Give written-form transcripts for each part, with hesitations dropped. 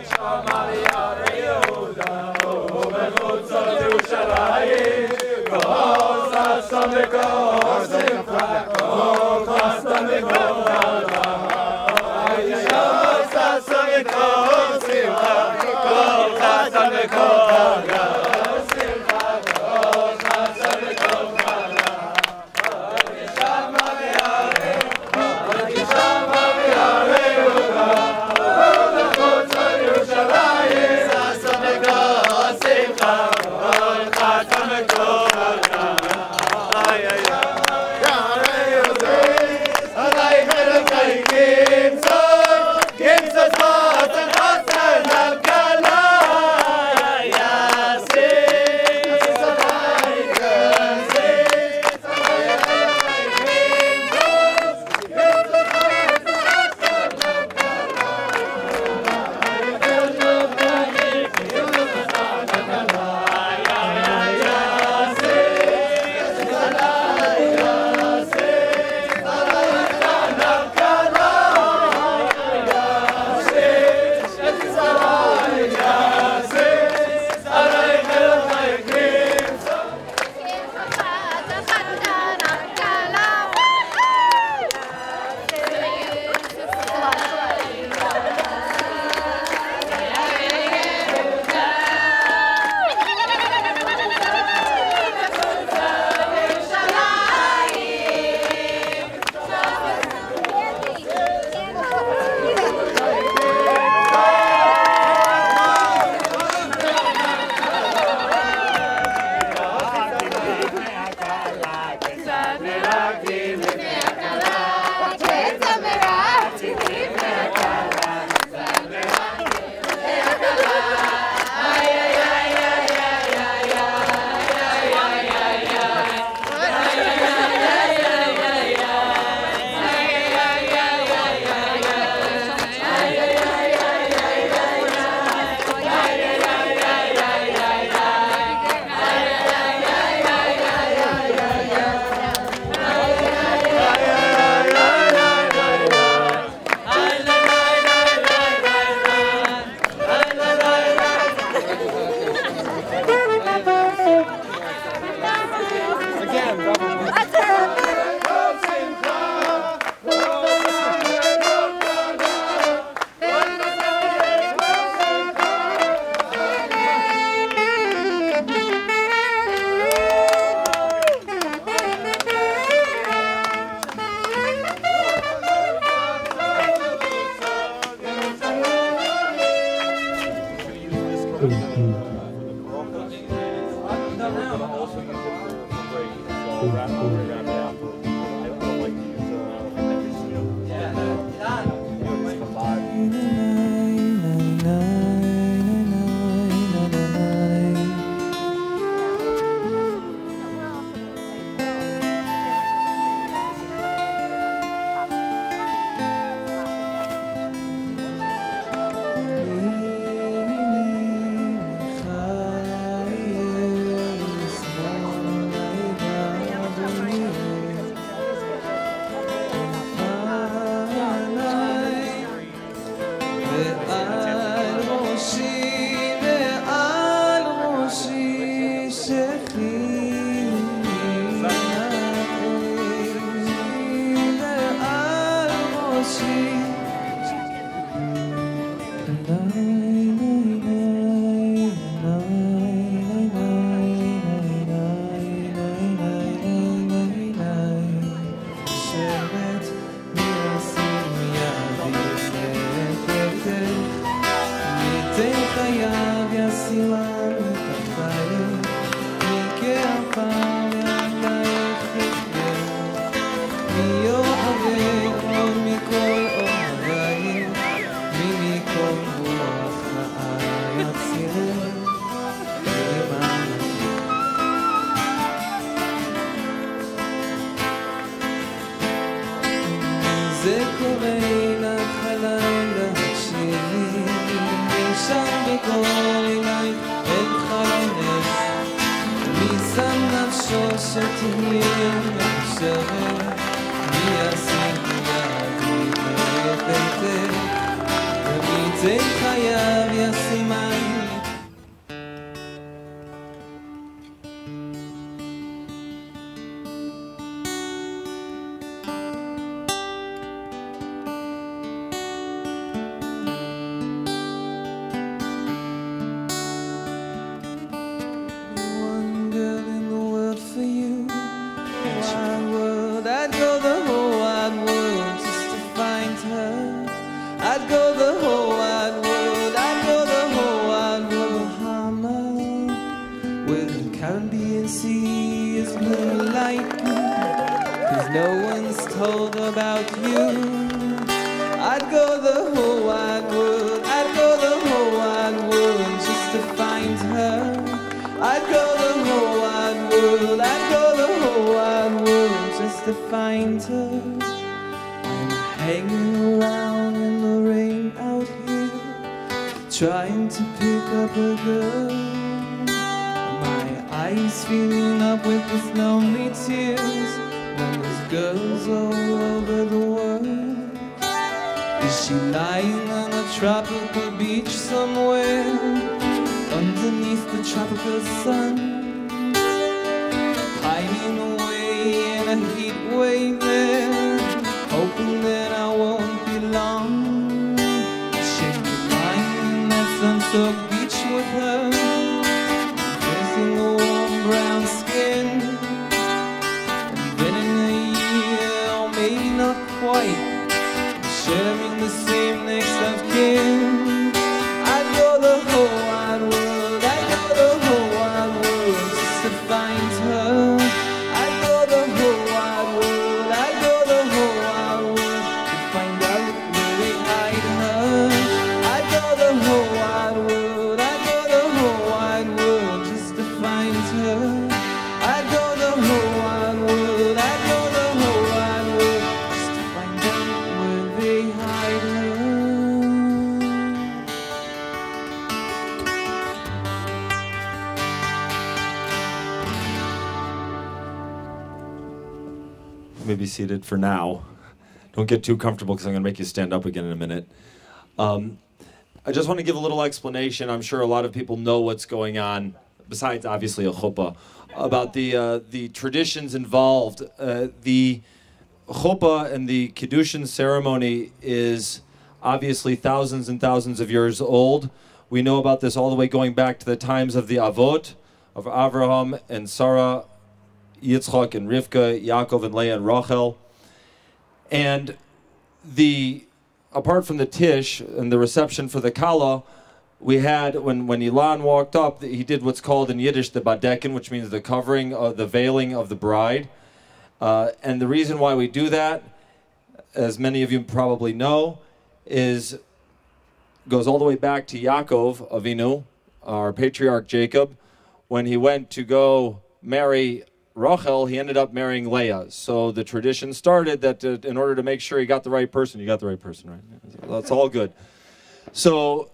נשמה ביערי יהודה ובחוצות ירושלים כל ששון וכל שמחה כל חסד וכל אהבה נשמה ששון וכל שמחה כל חסד וכל אהבה זה קורה לך הלילה שלי, נשאר בכל אלייך אין חלומך, מי שם נפשו שתהיה מאושרת, מי ישים יד מתחת ביתך, ומי זה חייב no one's told about you. I'd go the whole wide world, I'd go the whole wide world just to find her. I'd go the whole wide world, I'd go the whole wide world just to find her. I'm hanging around in the rain out here, trying to pick up a girl. My eyes filling up with these lonely tears when there's girls all over the world. Is she lying on a tropical beach somewhere, underneath the tropical sun, pining away in a heat wave there, hoping that I won't be long? Shake the line in that sun-soaked beach with her, kissing the warm brown skin, and then in a year, or maybe not quite, sharing the same next of kin. I'd go the whole wide world, I'd go the whole wide world just to find her. I'd go the whole wide world, I'd go the whole wide world to find out where they hide her. I'd go the whole wide world, I'd go the whole wide world just to find her. I'd go the whole wide world, I'd go the whole wide world just to find out where they hide her. You may be seated for now. Don't get too comfortable because I'm going to make you stand up again in a minute. I just want to give a little explanation. I'm sure a lot of people know what's going on, besides obviously a chuppah, about the traditions involved. The chuppah and the kiddushin ceremony is obviously thousands and thousands of years old. We know about this all the way going back to the times of the Avot, of Avraham and Sarah, Yitzchak and Rivka, Yaakov and Leah and Rachel. And apart from the Tish and the reception for the Kala, we had, when Ilan walked up, he did what's called in Yiddish the badekin, which means the covering, the veiling of the bride. And the reason why we do that, as many of you probably know, goes all the way back to Yaakov Avinu, our patriarch Jacob. When he went to go marry Rachel, he ended up marrying Leah. So the tradition started that in order to make sure he got the right person, right? That's all good. So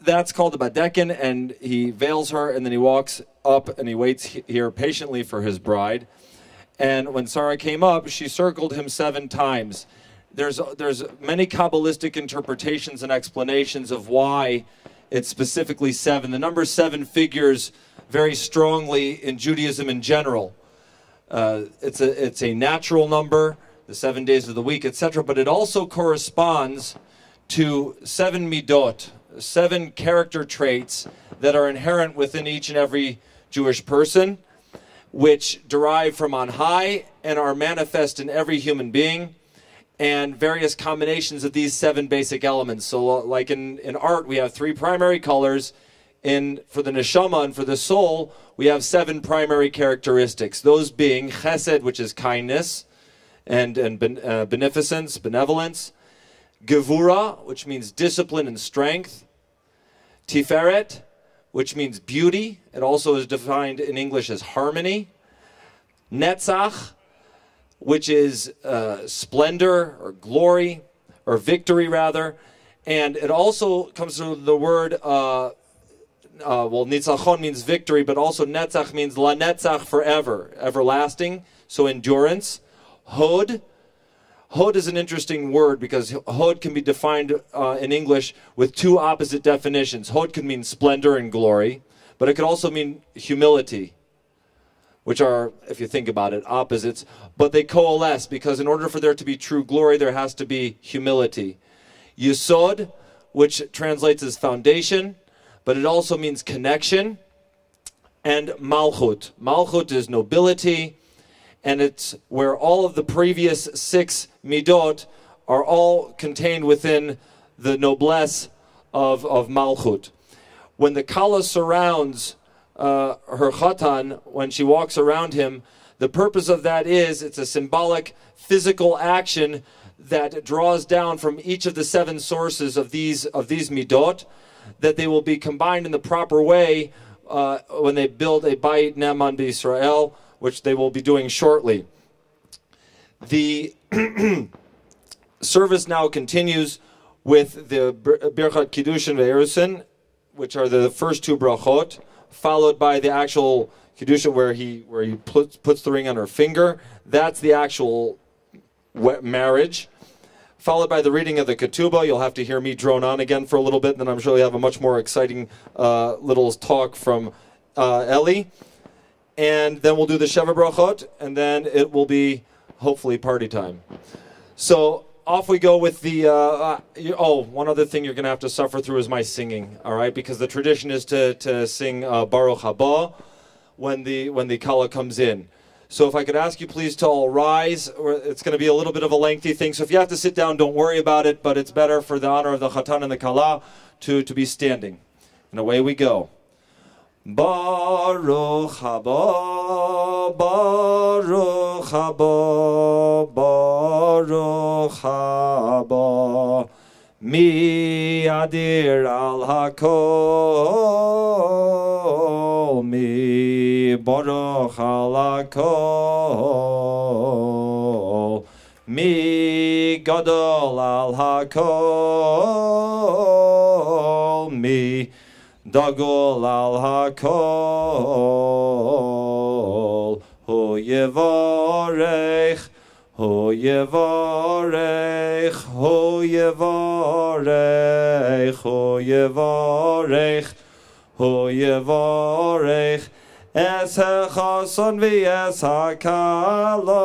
that's called the badekin, and he veils her, and then he walks up and he waits here patiently for his bride. And when Sarah came up, she circled him 7 times. There's many Kabbalistic interpretations and explanations of why it's specifically 7. The number 7 figures very strongly in Judaism in general. It's a natural number, the 7 days of the week, etc. But it also corresponds to 7 midot, 7 character traits that are inherent within each and every Jewish person, which derive from on high and are manifest in every human being, and various combinations of these 7 basic elements. So like in art, we have 3 primary colors. For the neshama and for the soul, we have 7 primary characteristics. Those being chesed, which is kindness, and beneficence, benevolence. Gevura, which means discipline and strength. Tiferet, which means beauty. It also is defined in English as harmony. Netzach, which is splendor or glory, or victory rather. And it also comes from the word, nitzachon means victory, but also netzach means la netzach, forever, everlasting, so endurance. Hod is an interesting word because hod can be defined in English with 2 opposite definitions. Hod can mean splendor and glory, but it could also mean humility, which are, if you think about it, opposites, but they coalesce because in order for there to be true glory, there has to be humility. Yesod, which translates as foundation, but it also means connection. And Malchut. Malchut is nobility, and it's where all of the previous 6 midot are all contained within the noblesse of Malchut. When the Kala surrounds her Chatan, when she walks around him, The purpose of that is it's a symbolic physical action that draws down from each of the 7 sources of these midot, that they will be combined in the proper way when they build a Bayit Ne'eman b'Yisrael, which they will be doing shortly. The service now continues with the Birchat Kiddushin ve'Erusin, which are the first 2 brachot, followed by the actual Kiddushin where he puts the ring on her finger. That's the actual marriage. Followed by the reading of the Ketubah. You'll have to hear me drone on again for a little bit, and then I'm sure you'll have a much more exciting little talk from Eli. And then we'll do the Sheva Brachot, and then it will be hopefully party time. So off we go with the, one other thing you're going to have to suffer through is my singing, all right? Because the tradition is to sing Baruch Haba when the Kala comes in. So if I could ask you please to all rise, it's going to be a little bit of a lengthy thing. So if you have to sit down, don't worry about it, but it's better for the honor of the Chatan and the Kala to be standing. And away we go. Baruch haba, Baruch haba, Baruch haba, mi adir al hakol, mi baruch al hakol, mi gadol al hakol, mi Dagol al hakol, hu yevarech, hu yevarech, hu yevarech, hu yevarech, hu yevarech, es hachason v'es hakala,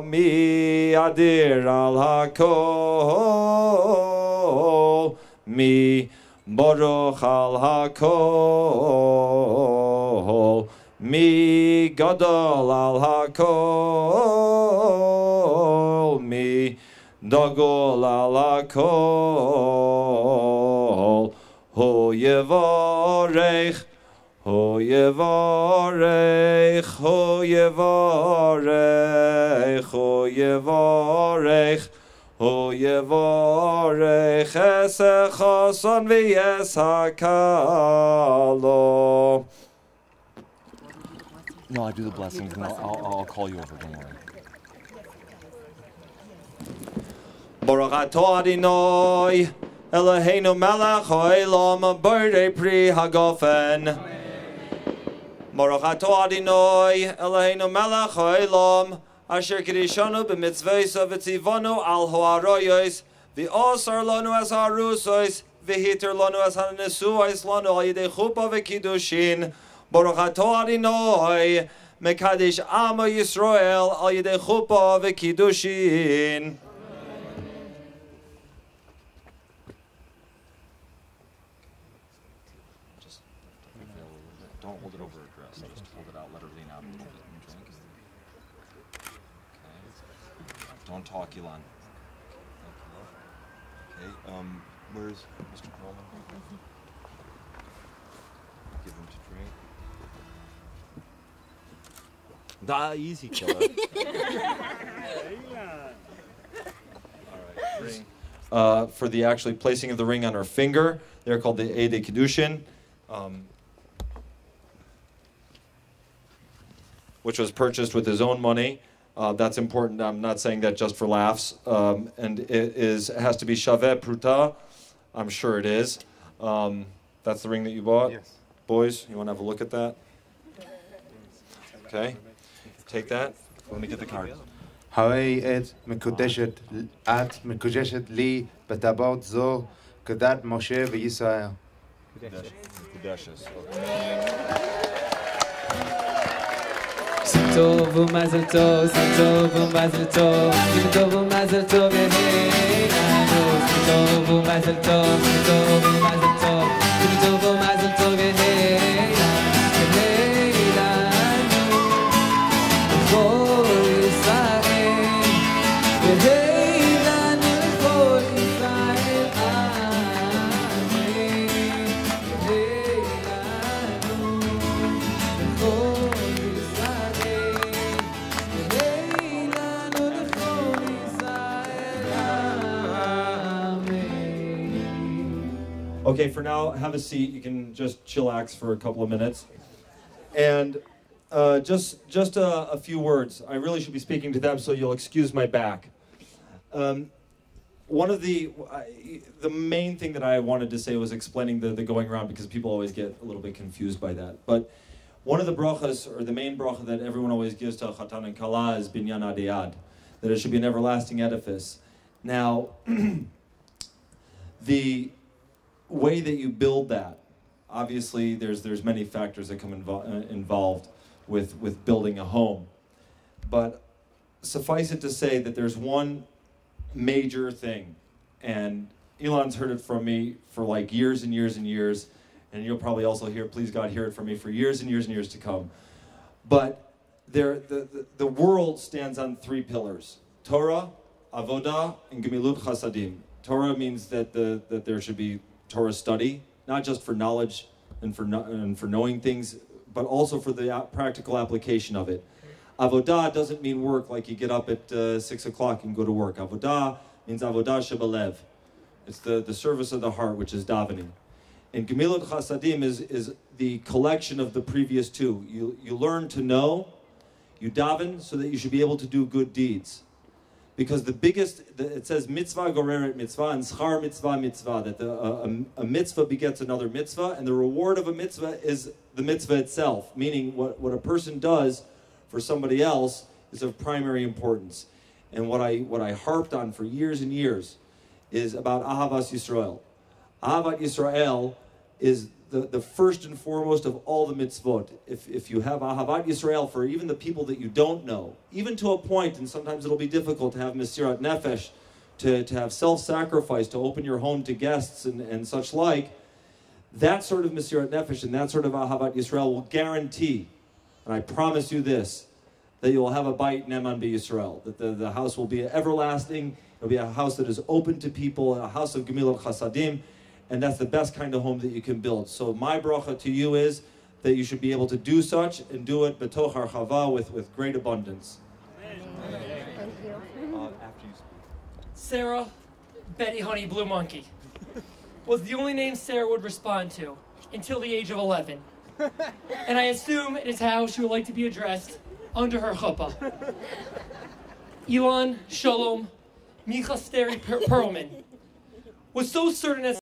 mi adir al hakol, mi Baruch al hakol, mi gadol al hakol, mi dagol al hakol, hu yevarech, hu yevarech, hu yevarech, hu yevarech, Hu yevarech es chason v'es hakalo. No, I do the blessings, and I'll call you over. Don't worry. Baruch atah Adonai Eloheinu melech ha'olam borei pri hagofen. Baruch atah Adonai Eloheinu melech ha'olam Asher Kirishanu b'mitzvahs v'tzivanu al ha'aroyos v'osar lanu as ha'arusos v'hitir lanu as ha'nesuos lanu al yidei chuppah v'kiddushin Baruch atah Adonai mekadesh Amo Yisrael al yidei chuppah v'kiddushin. Just don't hold it over her dress. Just hold it out. Let her lean out and drink. Don't talk, Elon. Okay, where's Mr. Coleman? Give him to drink. Easy, killer. All right, for the actually placing of the ring on her finger, they're called the Eidei Kiddushin, which was purchased with his own money. That's important. I'm not saying that just for laughs. And it has to be Shaveh Pruta. I'm sure it is. That's the ring that you bought? Yes. Boys, you want to have a look at that? Okay. Take that. Let me get the card. הרי את מקודשת לי בטבעות זו כדת משה וישראל. Tov u'mazel tov, tov u'mazel tov, tov u'mazel tov, tov u'mazel tov, tov u'mazel tov, tov u'mazel tov, Okay, for now, have a seat. You can just chillax for a couple of minutes. And just a few words. I really should be speaking to them, so you'll excuse my back. One of the main thing that I wanted to say was explaining the going around, because people always get a little bit confused by that. But one of the brachas, or the main bracha that everyone always gives to Chatan and Kala, is binyan adiyad, that it should be an everlasting edifice. Now, the way that you build that, obviously there's many factors that come involved with building a home. But suffice it to say that there's one major thing, and Elon's heard it from me for like years and years and years, and you'll probably also please God, hear it from me for years and years and years to come. But the world stands on three pillars: Torah, Avodah, and Gemilut Chasadim. Torah means that there should be Torah study, not just for knowledge and for knowing things, but also for the practical application of it. Avodah doesn't mean work like you get up at 6 o'clock and go to work. Avodah means Avodah Shebelev. It's the service of the heart, which is davening. And Gemilut Chasadim is the collection of the previous two. You learn to know, you daven so that you should be able to do good deeds. Because it says mitzvah goreret mitzvah and schar mitzvah mitzvah, that a mitzvah begets another mitzvah, and the reward of a mitzvah is the mitzvah itself, meaning what a person does for somebody else is of primary importance. And what I harped on for years and years is about Ahavas Yisrael. Ahavat Yisrael is the first and foremost of all the mitzvot. If you have Ahavat Yisrael for even the people that you don't know, even to a point, and sometimes it'll be difficult to have Mesirat Nefesh, to have self-sacrifice, to open your home to guests and such like, that sort of Mesirat Nefesh and that sort of Ahavat Yisrael will guarantee, and I promise you this, that you will have a Beit Neman B'Yisrael, that the house will be everlasting. It'll be a house that is open to people, a house of Gemilut Chasadim, and that's the best kind of home that you can build. So my bracha to you is that you should be able to do such, and do it betoch harchava, with great abundance. Thank you. After you speak. Sarah, Betty Honey Blue Monkey, was the only name Sarah would respond to until the age of 11. And I assume it is how she would like to be addressed under her chuppah. Elon Shalom Micha Steri Perlman was so certain as